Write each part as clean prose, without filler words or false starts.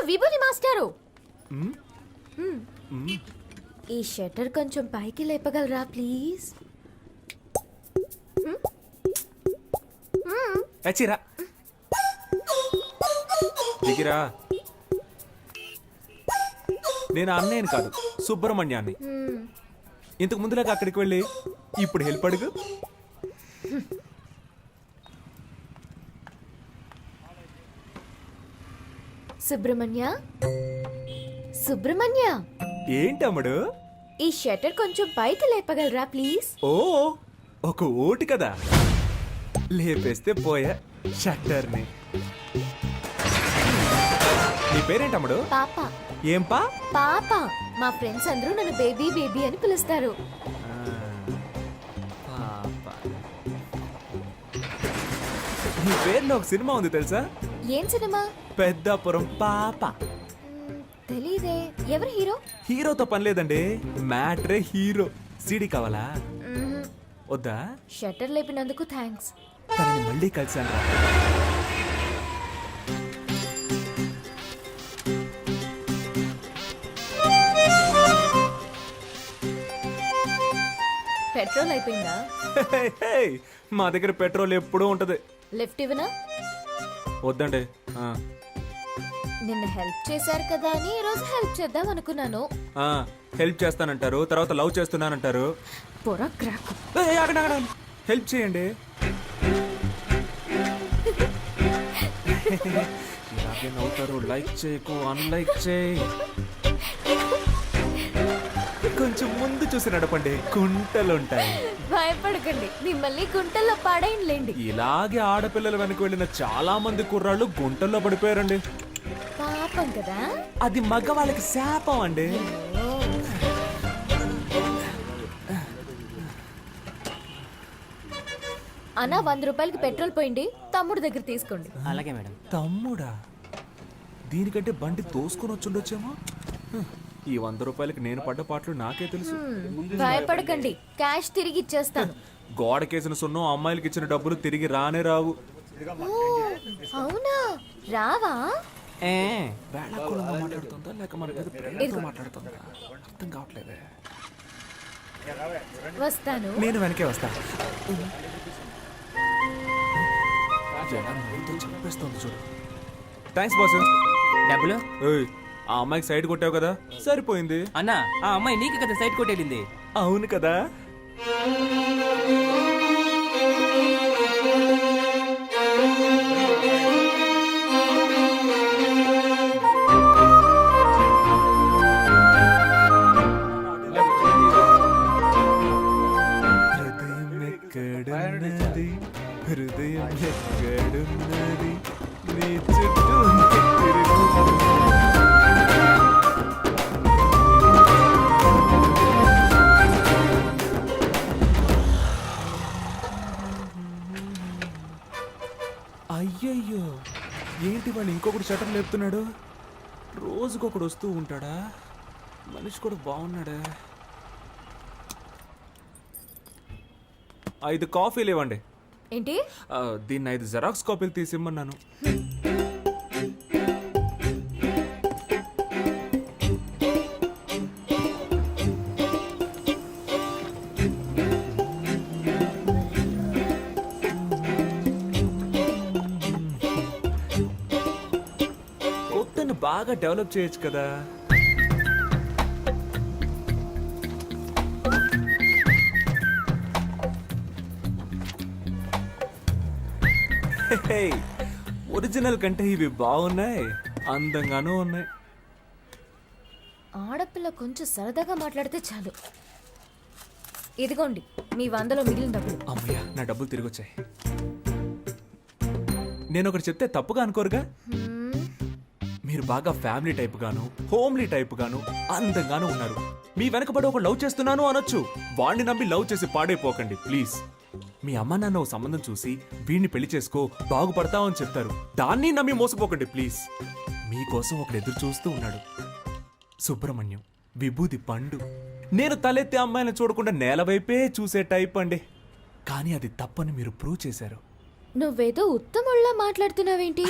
విభూది మాస్టారు, ఈ షట్టర్ కొంచెం పైకి లేపగలరా ప్లీజ్? చచ్చిరా దిగిరా. నేను అన్నయ్యని కాదు, సుబ్రహ్మణ్యాన్ని. ఇంతకు ముందులాగా అక్కడికి వెళ్ళి ఇప్పుడు హెల్ప్ అడుగు. సుబ్రహ్మణ్య, సుబ్రహ్మణ్య, ఏంటమ్ముడు? ఈ షట్టర్ కొంచెం పైకి లేపగలరా ప్లీజ్? ఓ, ఒక ఓటు కదా, లేపేస్తే పోయా షట్టర్ని. నీ పేరేంటమ్ముడు? పాప. ఏం పా? పాప. మా ఫ్రెండ్స్ అందరూ నన్ను బేబీ బేబీ అని పిలుస్తారు. నీ పేరులో ఒక సినిమా ఉంది తెలుసా? ఏం సినిమా? పెద్దాపురం పాప. తెలీదే. ఎవరు హీరో? హీరోతో పని లేదండి, మ్యాట్రే హీరో. సీడీ కావాలా? వద్దా? షట్టర్ లేపినందుకు థ్యాంక్స్. తనని మళ్ళీ కలిసాను. పెట్రోల్ అయిపోయిందా? మా దగ్గర పెట్రోల్ ఎప్పుడూ ఉంటది. లిఫ్ట్ ఇవ్వనా? వద్దండి. నిన్న హెల్ప్ చేశారు కదా అని ఈ రోజు హెల్ప్ చేద్దాం అనుకున్నాను. హెల్ప్ చేస్తానంటారు, తర్వాత లవ్ చేస్తున్నానంటారు. పొర క్రాక్. హెల్ప్ చేయండి. ఇలాగే నవ్వుతారు. లైక్ చేయకు, అన్లైక్ చేయి. కొంచెం ముందు చూసి నడపండి, గుంటలుంటాయి. భయపడకండి, మిమ్మల్ని గుంటల్లో పాడైంలేండి. ఇలాగే ఆడపిల్లల వెనక వెళ్ళిన చాలా మంది కుర్రాళ్ళు గుంటల్లో పడిపోయారండి. పాపం కదా. అది మగవాళ్ళకి శాపం అండి. అన్నా 100 రూపాయలకి పెట్రోల్ పోయింది, తమ్ముడు దగ్గర తీసుకోండి. అలాగే మేడం. తమ్ముడా? దీనికంటే బండి తోసుకొని వచ్చుండొచ్చేమో. ఈ 100 రూపాయలకి నేను పడ్డ పాటలు నాకే తెలుసు. భయపడకండి, క్యాష్ తిరిగి ఇచ్చేస్తాను. గోడకేసిన సున్నం అమ్మాయిలకి ఇచ్చిన డబ్బులు తిరిగి రానే రావు. అవునా? రావా? మాట్లాడుతుందా లేక మన మీద ప్రేమతో మాట్లాడుతుందా అర్థం కావట్లేదే. వస్తాను. నేను వెనకే వస్తా. చెప్పేస్తుంది చూడు. Thanks boss. డబ్బులు? ఆ అమ్మాయికి సైడ్ కొట్టావు కదా, సరిపోయింది. అన్నా, ఆ అమ్మాయి నీకు కదా సైడ్ కొట్టేళ్ళింది. అవును కదా. హృదయం ఎక్కడున్నది, నీ చుట్టూ అయ్యయ్యో, ఏంటి వాళ్ళు ఇంకొకటి షటర్ లేపుతున్నాడు? రోజుకొకడు వస్తూ ఉంటాడా? మనిషి కూడా బాగున్నాడా? 5 కాఫీలు ఇవ్వండి. ఏంటి? దీన్ని 5 జెరాక్స్ కాపీలు తీసిమ్మన్నాను. కొత్తను బాగా డెవలప్ చేయొచ్చు కదా. ఒరిజినల్ కంటే ఇవి బాగున్నాయి, అందంగానూ ఉన్నాయి. ఆడపిల్ల కొంచెం సరదాగా మాట్లాడితే చాలు. ఇదిగోండి మీ 100లో మిగిలిన డబ్బులు. అమ్మయ్య, నా డబ్బులు తిరిగి వచ్చాయి. నేను ఒకటి చెప్తే తప్పుగా అనుకోరుగా? మీరు బాగా ఫ్యామిలీ టైప్ గాను, హోమ్లీ టైప్ గాను, అందంగాను ఉన్నారు. మీ వెనకబడి ఒక లవ్ చేస్తున్నాను అనొచ్చు. వాణ్ణి నమ్మి లవ్ చేసి పాడైపోకండి ప్లీజ్. మీ అమ్మ నాన్న ఓ సంబంధం చూసి వీడిని పెళ్లి చేసుకో బాగుపడతావు అని చెప్తారు. దాన్ని నమ్మి మోసపోకండి ప్లీజ్. మీకోసం ఒకడు ఎదురు చూస్తూ ఉన్నాడు. సుబ్రహ్మణ్యం, విభూది పండు. నేను తలెత్తి అమ్మాయిని చూడకుండా నేల వైపే చూసే టైప్ అండి. కానీ అది తప్పని మీరు ప్రూవ్ చేశారు. నువ్వేదో ఉత్తముళ్ళ మాట్లాడుతున్నావేంటి?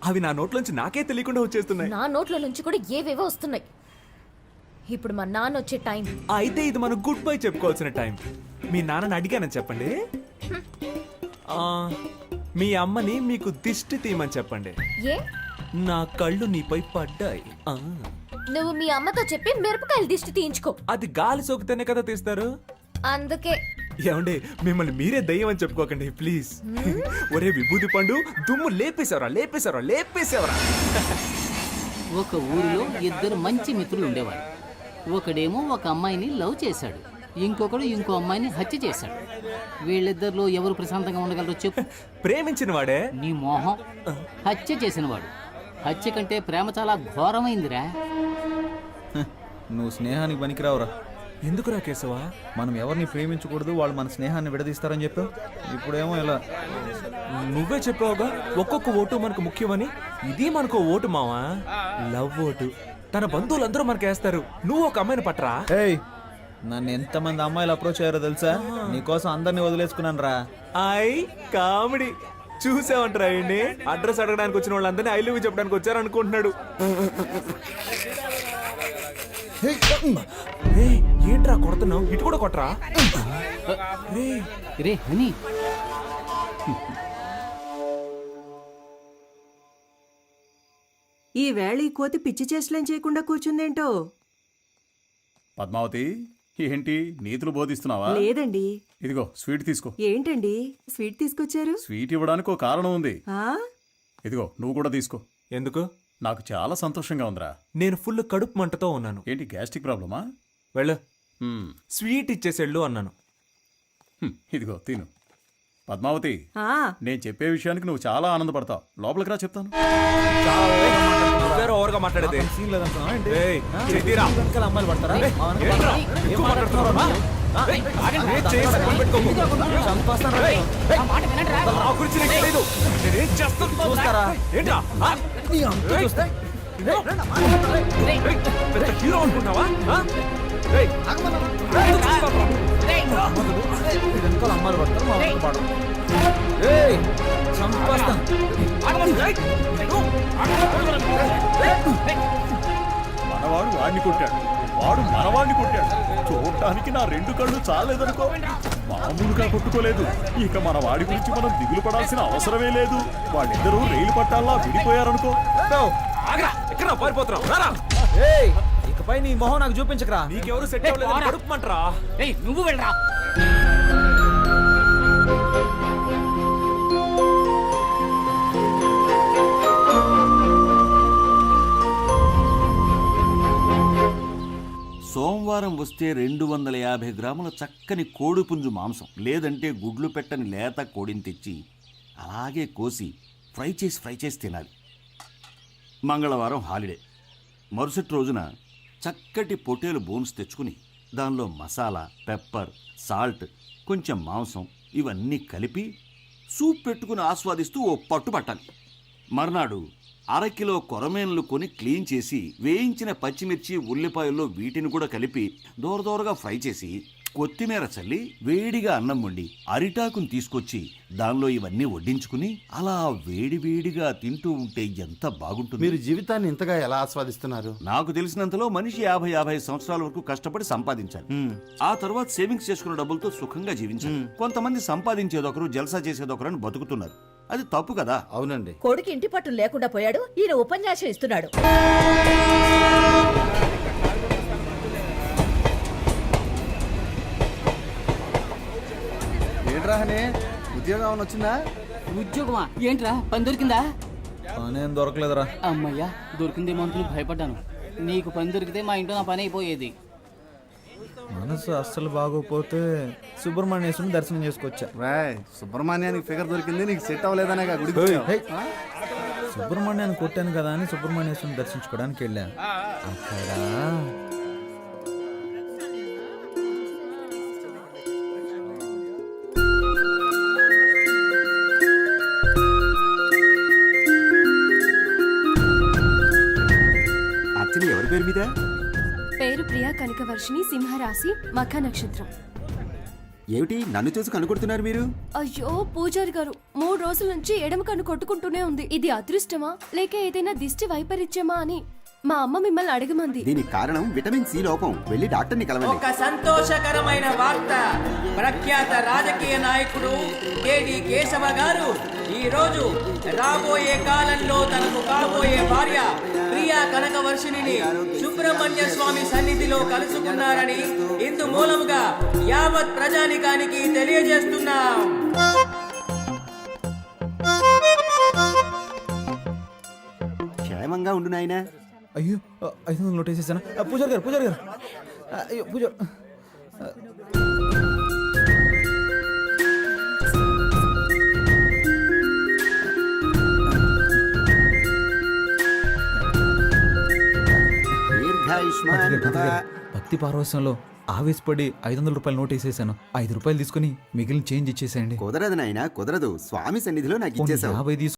అవి నా నోట్లోంచి నాకే తెలియకుండా వచ్చేస్తున్నాయి. నా నోట్ల నుంచి కూడా ఏవేవో వస్తున్నాయి. ఇప్పుడు మా నాన్న వచ్చే టైం. అయితే ఇది మనం గుడ్ బై చెప్పుకోవాల్సిన టైం. మీ నాన్నని అడిగానని చెప్పండి. ఆ, మీ అమ్మని మీకు దిష్టి తీయమని చెప్పండి. ఏ నా కళ్ళు నీపై పడ్డాయి. ఆ, నువ్వు మీ అమ్మతో చెప్పి మిరపకాయలు దిష్టి తీయించుకో. అది గాలి సోకితేనే కదా తీస్తారు. అందుకే ఏమండి, మిమ్మల్ని మీరే దయ్యం అని చెప్పుకోకండి ప్లీజ్. ఒరే విభూతి పండు, దుమ్ము లేపేశావరా. ఒక ఊరిలో ఇద్దరు మంచి మిత్రులు ఉండేవారు. ఒకడేమో ఒక అమ్మాయిని లవ్ చేశాడు, ఇంకొకడు ఇంకో అమ్మాయిని హత్య చేశాడు. వీళ్ళిద్దరిలో ఎవరు ప్రశాంతంగా ఉండగలరో చెప్పు. ప్రేమించిన వాడే. నీ మోహం. హత్య చేసినవాడు. హత్య కంటే ప్రేమ చాలా ఘోరమైందిరా. నువ్వు స్నేహానికి పనికిరావురా. ఎందుకురా కేశవా? మనం ఎవరిని ప్రేమించకూడదు, వాళ్ళు మన స్నేహాన్ని విడదీస్తారని చెప్పావు. ఇప్పుడేమో ఇలా. నువ్వే చెప్పావుగా ఒక్కొక్క ఓటు మనకు ముఖ్యమని. ఇది మనకు ఓటు మావా, లవ్ ఓటు. తన బంధువులందరూ మనకేస్తారు. నువ్వు ఒక అమ్మాయిని పట్టరా. ఏయ్, నన్ను ఎంతమంది అమ్మాయిలు అప్రోచ్ అయ్యారో తెలుసా? నీకోసం అందరినీ వదిలేసుకున్నాను రా. ఐ కామెడీ చూసావంటరా. అండి అడ్రస్ అడగడానికి వచ్చిన వాళ్ళందరినీ ఐ లవ్ యూ చెప్పడానికి వచ్చారు అనుకుంటున్నాడు. ఏయ్, ఏంట్రా కొడుతున్నావు? ఇటు కూడా కొట్టరా. రే హనీ, ఈ వేళ ఈ కోతి పిచ్చి చేష్టలేం చేయకుండా కూర్చుందేంటో. పద్మావతి, ఏంటి నీతులు బోధిస్తున్నావా? లేదండి. ఇదిగో స్వీట్ తీసుకో. ఏంటండి స్వీట్ తీసుకొచ్చారు? స్వీట్ ఇవ్వడానికి ఒక కారణం ఉంది. ఆ ఇదిగో నువ్వు కూడా తీసుకో. ఎందుకు? నాకు చాలా సంతోషంగా ఉందిరా. నేను ఫుల్ కడుపు మంటతో ఉన్నాను. ఏంటి గ్యాస్ట్రిక్ ప్రాబ్లమా? వెళ్ళు, హ్మ్, స్వీట్ ఇచ్చేసేళ్ళు అన్నాను. ఇదిగో తిను. పద్మావతి, ఆ నేను చెప్పే విషయానికి నువ్వు చాలా ఆనందపడతావు. లోపలికి రా, చెప్తాను. ఓవర్గా మాట్లాడేది. సీన్ లేదనుకున్నావా ఏంటి? ఏయ్, చెయ్యిరా. వెనకాల అమ్మాయిలు పడతారా? మా వెనక ఏంట్రా? పడతారా? ఏం ఎక్కువ మాట్లాడుతున్నావు రా? ఏయ్, ఏం చేసి అడ్డం పెట్టుకోకు. చంపేస్తాను రా. నా గురించి నీకు తెలీదు. నేనేం చేస్తాను చూస్తారా? ఏంట్రా? ఆ? నీ అంతు చూస్తే. ఏయ్, పెద్ద హీరో అనుకుంటున్నావా? ఆ? ఏయ్, ఎందుకు చూస్తావురా? నీ వెనకాల అమ్మాయిలు పడతారు, మా వెనక పడరు. ఏయ్, చంపేస్తాను. ఏయ్, మనవాడు వాడిని కొట్టాడు, వాడు మనవాడిని కొట్టాడు. చూడటానికి నా రెండు కళ్ళు చాలేదనుకో. మామూలుగా కొట్టుకోలేదు. ఇక మన వాడి గురించి మనం దిగులు పడాల్సిన అవసరమే లేదు. వాళ్ళిద్దరూ రైలు పట్టాల్లా విడిపోయారనుకో. ఆగ్రా, ఎక్కడ పారిపోతున్నావు? రారా. ఏయ్, ఇకపై నీ మొహం నాకు చూపించకరా. నీకెవరు సెట్ అవ్వలేదు, కడుపు మంటరా. రేయ్ నువ్వు వెళ్ళరా. సోమవారం వస్తే 250 గ్రాముల చక్కని కోడిపుంజు మాంసం, లేదంటే గుడ్లు పెట్టని లేత కోడిని తెచ్చి అలాగే కోసి ఫ్రై చేసి తినాలి. మంగళవారం హాలిడే. మరుసటి రోజున చక్కటి పొటేలు బోన్స్ తెచ్చుకుని దానిలో మసాలా, పెప్పర్, సాల్ట్, కొంచెం మాంసం ఇవన్నీ కలిపి సూప్ పెట్టుకుని ఆస్వాదిస్తూ ఓ పట్టు పట్టాలి. మర్నాడు అరకిలో కొరమేన్లు కొని క్లీన్ చేసి వేయించిన పచ్చిమిర్చి, ఉల్లిపాయల్లో వీటిని కూడా కలిపి దోరదోరగా ఫ్రై చేసి కొత్తిమీర చల్లి వేడిగా అన్నం వండి అరిటాకుని తీసుకొచ్చి దానిలో ఇవన్నీ వడ్డించుకుని అలా వేడివేడిగా తింటూ ఉంటే ఎంత బాగుంటుంది. మీరు జీవితాన్ని ఇంతగా ఎలా ఆస్వాదిస్తున్నారు? నాకు తెలిసినంతలో మనిషి 50 సంవత్సరాల వరకు కష్టపడి సంపాదించాలి. ఆ తర్వాత సేవింగ్స్ చేసుకున్న డబ్బులతో సుఖంగా జీవించాలి. కొంతమంది సంపాదించేదొకరు, జల్సా చేసేదొకరు అని బతుకుతున్నారు. అది తప్పు కదా? అవునండి. కొడుకు ఇంటి పట్టు లేకుండా పోయాడు, ఈయన ఉపన్యాసం ఇస్తున్నాడు. ఏంట్రా హనీ, ఉద్యోగం ఏమైనా వచ్చిందా? ఉద్యోగమా? ఏంట్రా, పని దొరికిందా? పనేం దొరకలేదురా. అమ్మయ్యా, దొరికిందేమో అనుకుని భయపడ్డాను. నీకు పని దొరికితే మా ఇంట్లో నా పని అయిపోయేది. మనసు అస్సలు బాగోపోతే సుబ్రహ్మణ్యేశ్వరుని దర్శనం చేసుకొచ్చా. రాయ్, సుబ్రహ్మణ్యానికి ఫిగర్ దొరికింది, నీకు సెట్ అవ్వలేదనే గుడికి ఏయ్, పోయావు. ఏయ్, సుబ్రహ్మణ్యాన్ని కొట్టాను కదా అని సుబ్రహ్మణ్యేశ్వరుని దర్శించుకోవడానికి వెళ్ళా. అక్కడ అచ్చని ఎవరి పేరు మీద? పేరు ప్రియా కనకవర్షిణి, సింహరాశి, మఖ నక్షత్రం. ఏమిటి నన్ను చూసి కనుకొడుతున్నారు మీరు? అయ్యో పూజారి గారు 3 రోజుల నుంచి ఎడమ కన్ను కొట్టుకుంటూనే ఉంది. ఇది అదృష్టమా లేక ఏదైనా దిష్టి వైపరీత్యమా అని మా అమ్మ మిమ్మల్ని అడగమంది. దీనికి కారణం విటమిన్ సి లోపం. వెళ్ళి డాక్టర్ని కలవండి. ఒక సంతోషకరమైన వార్త. ప్రఖ్యాత రాజకీయ నాయకుడు కేడి కేశవ గారు ఈ రోజు రాబోయే కాలంలో తనకు కాబోయే భార్య ప్రియా కనకవర్షిణిని సుబ్రహ్మణ్య స్వామి సన్నిధిలో కలుసుకున్నారని ఇందు మూలముగా యావత్ ప్రజానికానికి తెలియజేస్తున్నాం. క్షేమంగా ఉండు నాయనా. అయ్యో 500 నోట్ వేసేసాను. పూజారి గారు అయ్యో పూజారి. దీర్ఘాయుష్మాన్ భవ. భక్తి పారవశ్యంలో ఆవేశపడి 500 రూపాయల నోట్ వేసేసాను. 5 రూపాయలు తీసుకుని మిగిలిన చేంజ్ ఇచ్చేసేయండి. కుదరదు నాయనా, కుదరదు. స్వామి సన్నిధిలో నాకు పోనీ ఇచ్చేసావు. 50 తీసుకుని